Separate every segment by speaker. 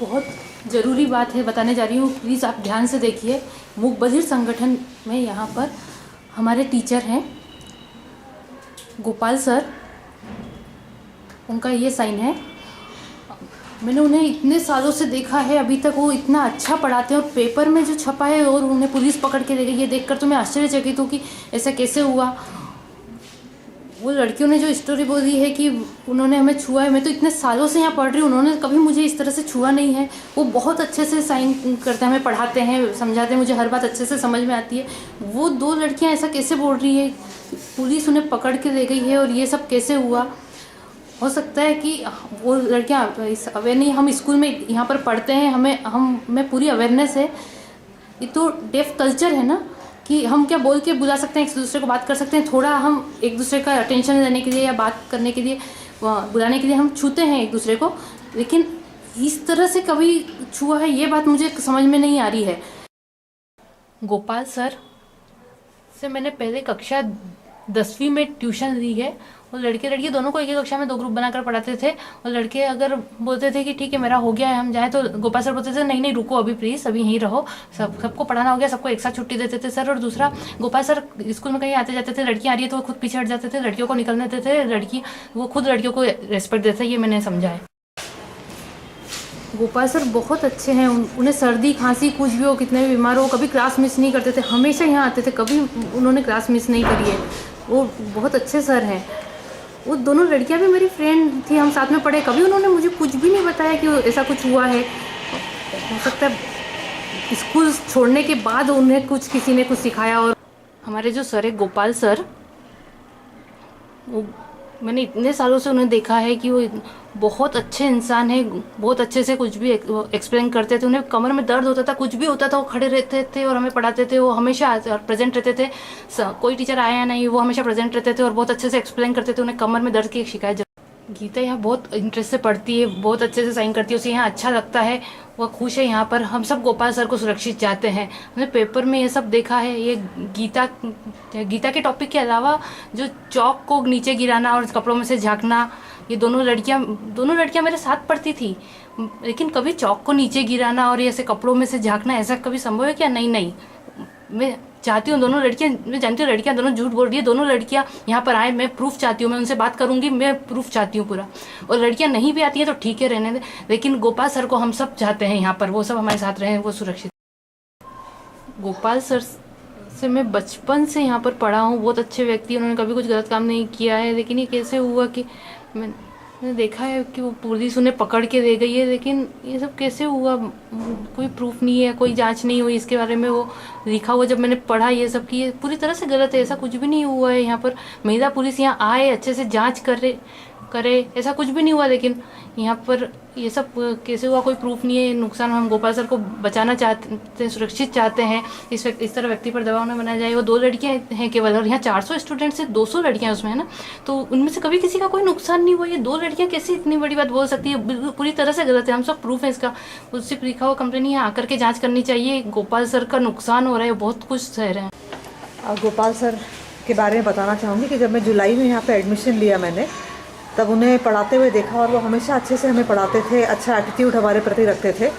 Speaker 1: बहुत ज़रूरी बात है बताने जा रही हूँ, प्लीज़ आप ध्यान से देखिए। मूक बधिर संगठन में यहाँ पर हमारे टीचर हैं गोपाल सर, उनका ये साइन है। मैंने उन्हें इतने सालों से देखा है, अभी तक वो इतना अच्छा पढ़ाते हैं और पेपर में जो छपा है और उन्हें पुलिस पकड़ के ले गई, ये देखकर तो मैं आश्चर्यचकित हूँ कि ऐसा कैसे हुआ। वो लड़कियों ने जो स्टोरी बोली है कि उन्होंने हमें छुआ है, मैं तो इतने सालों से यहाँ पढ़ रही हूँ, उन्होंने कभी मुझे इस तरह से छुआ नहीं है। वो बहुत अच्छे से साइन करते हैं, हमें पढ़ाते हैं, समझाते हैं, मुझे हर बात अच्छे से समझ में आती है। वो दो लड़कियाँ ऐसा कैसे बोल रही है, पुलिस उन्हें पकड़ के ले गई है और ये सब कैसे हुआ। हो सकता है कि वो लड़कियाँ अवेयर नहीं, हम स्कूल में यहाँ पर पढ़ते हैं, हमें पूरी अवेयरनेस है। ये तो डेफ कल्चर है ना कि हम क्या बोल के बुला सकते हैं, एक दूसरे को बात कर सकते हैं, थोड़ा हम एक दूसरे का अटेंशन लेने के लिए या बात करने के लिए बुलाने के लिए हम छूते हैं एक दूसरे को, लेकिन इस तरह से कभी छुआ है ये बात मुझे समझ में नहीं आ रही है। गोपाल सर से मैंने पहले कक्षा 10वीं में ट्यूशन ली है और लड़के लड़की दोनों को एक एक कक्षा में 2 ग्रुप बनाकर पढ़ाते थे। और लड़के अगर बोलते थे कि ठीक है मेरा हो गया है हम जाएं, तो गोपाल सर बोलते थे नहीं नहीं रुको अभी प्लीज़, अभी यहीं रहो, सबको पढ़ाना हो गया, सबको एक साथ छुट्टी देते थे सर। और दूसरा, गोपाल सर स्कूल में कहीं आते जाते थे, लड़कियाँ आ रही है तो वो खुद पीछे हट जाते थे, लड़कियों को निकलने देते थे, वो खुद लड़कियों को रेस्पेक्ट देते थे, ये मैंने समझा है। गोपाल सर बहुत अच्छे हैं, उन्हें सर्दी खांसी कुछ भी हो, कितने भी बीमार हो, कभी क्लास मिस नहीं करते थे, हमेशा यहाँ आते थे, कभी उन्होंने क्लास मिस नहीं करी है। वो बहुत अच्छे सर हैं। वो दोनों लड़कियाँ भी मेरी फ्रेंड थी, हम साथ में पढ़े, कभी उन्होंने मुझे कुछ भी नहीं बताया कि ऐसा कुछ हुआ है। हो सकता है स्कूल छोड़ने के बाद उन्हें किसी ने कुछ सिखाया। और हमारे जो सर है गोपाल सर, वो मैंने इतने सालों से उन्हें देखा है कि वो बहुत अच्छे इंसान है, बहुत अच्छे से कुछ भी एक्सप्लेन करते थे। उन्हें कमर में दर्द होता था, कुछ भी होता था, वो खड़े रहते थे और हमें पढ़ाते थे। वो हमेशा प्रेजेंट रहते थे, कोई टीचर आया या नहीं वो हमेशा प्रेजेंट रहते थे और बहुत अच्छे से एक्सप्लेन करते थे। उन्हें कमर में दर्द की शिकायत। गीता यहाँ बहुत इंटरेस्ट से पढ़ती है, बहुत अच्छे से साइन करती है, उसे यहाँ अच्छा लगता है, वह खुश है यहाँ पर। हम सब गोपाल सर को सुरक्षित चाहते हैं। हमने पेपर में ये सब देखा है। ये गीता के टॉपिक के अलावा जो चौक को नीचे गिराना और कपड़ों में से झाँकना, ये दोनों लड़कियाँ मेरे साथ पढ़ती थी, लेकिन कभी चौक को नीचे गिराना और ऐसे कपड़ों में से झाँकना ऐसा कभी संभव है क्या? नहीं। मैं चाहती हूँ दोनों लड़कियाँ, मैं जानती हूँ लड़कियाँ दोनों झूठ बोल रही है, दोनों लड़कियाँ यहाँ पर आए, मैं प्रूफ चाहती हूँ, मैं उनसे बात करूँगी, मैं प्रूफ चाहती हूँ पूरा। और लड़कियाँ नहीं भी आती हैं तो ठीक है रहने दें, लेकिन गोपाल सर को हम सब चाहते हैं यहाँ पर, वो सब हमारे साथ रहें, वो सुरक्षित। गोपाल सर से मैं बचपन से यहाँ पर पढ़ा हूँ, बहुत अच्छे व्यक्ति, उन्होंने कभी कुछ गलत काम नहीं किया है। लेकिन ये कैसे हुआ कि मैंने देखा है कि वो पुलिस उन्हें पकड़ के ले गई है, लेकिन ये सब कैसे हुआ कोई प्रूफ नहीं है, कोई जांच नहीं हुई इसके बारे में। वो लिखा हुआ जब मैंने पढ़ा ये सब कि ये पूरी तरह से गलत है, ऐसा कुछ भी नहीं हुआ है। यहाँ पर महिला पुलिस यहाँ आए, अच्छे से जांच करे, ऐसा कुछ भी नहीं हुआ। लेकिन यहाँ पर ये सब कैसे हुआ कोई प्रूफ नहीं है। नुकसान हम गोपाल सर को बचाना चाहते हैं, सुरक्षित चाहते हैं, इस तरह व्यक्ति पर दबाव न बनाया जाए। वो 2 लड़कियाँ हैं केवल, और यहाँ 400 स्टूडेंट से 200 लड़कियाँ उसमें है ना, तो उनमें से कभी किसी का कोई नुकसान नहीं हुआ। ये 2 लड़कियाँ कैसे इतनी बड़ी बात बोल सकती है? बिल्कुल पूरी तरह से गलत है, हम सब प्रूफ है इसका। उससे लिखा हुआ कंप्लेन यहाँ आकर के जाँच करनी चाहिए। गोपाल सर का नुकसान हो रहा है, बहुत कुछ सह रहे हैं।
Speaker 2: गोपाल सर के बारे में बताना चाहूँगी कि जब मैं जुलाई में यहाँ पे एडमिशन लिया मैंने, तब उन्हें पढ़ाते हुए देखा और वो हमेशा अच्छे से हमें पढ़ाते थे, अच्छा एटीट्यूड हमारे प्रति रखते थे।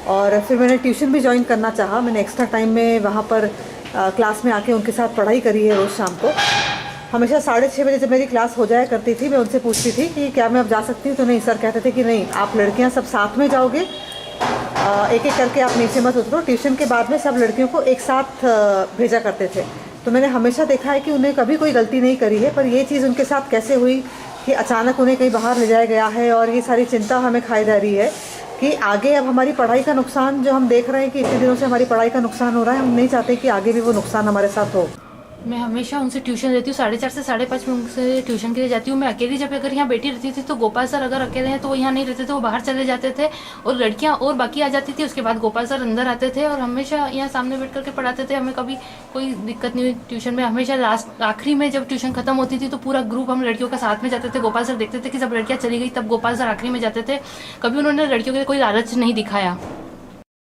Speaker 2: और फिर मैंने ट्यूशन भी ज्वाइन करना चाहा। मैंने एक्स्ट्रा टाइम में वहाँ पर क्लास में आके उनके साथ पढ़ाई करी है रोज़ शाम को। हमेशा 6:30 बजे जब मेरी क्लास हो जाया करती थी, मैं उनसे पूछती थी कि क्या मैं अब जा सकती हूँ, तो नहीं, सर कहते थे कि नहीं, आप लड़कियाँ सब साथ में जाओगे, एक एक करके आप नीचे मत उतरो। ट्यूशन के बाद में सब लड़कियों को एक साथ भेजा करते थे। तो मैंने हमेशा देखा है कि उन्हें कभी कोई गलती नहीं करी है, पर ये चीज़ उनके साथ कैसे हुई कि अचानक उन्हें कहीं बाहर ले जाया गया है। और ये सारी चिंता हमें खाई जा रही है कि आगे अब हमारी पढ़ाई का नुकसान, जो हम देख रहे हैं कि इतने दिनों से हमारी पढ़ाई का नुकसान हो रहा है, हम नहीं चाहते कि आगे भी वो नुकसान हमारे साथ हो।
Speaker 1: मैं हमेशा उनसे ट्यूशन लेती हूँ, 4:30 से 5:30 में उनसे ट्यूशन के लिए जाती हूँ। मैं अकेली जब अगर यहाँ बैठी रहती थी तो गोपाल सर अगर अकेले हैं तो वो यहाँ नहीं रहते थे, वो बाहर चले जाते थे और लड़कियाँ और बाकी आ जाती थी। उसके बाद गोपाल सर अंदर आते थे और हमेशा यहाँ सामने बैठ करके पढ़ाते थे। हमें कभी कोई दिक्कत नहीं हुई ट्यूशन में। हमेशा आखिरी में जब ट्यूशन खत्म होती थी तो पूरा ग्रुप हम लड़कियों का साथ में जाते थे। गोपाल सर देखते थे कि सब लड़कियाँ चली गई, तब गोपाल सर आखिरी में जाते थे। कभी उन्होंने लड़कियों के लिए कोई लालच नहीं दिखाया।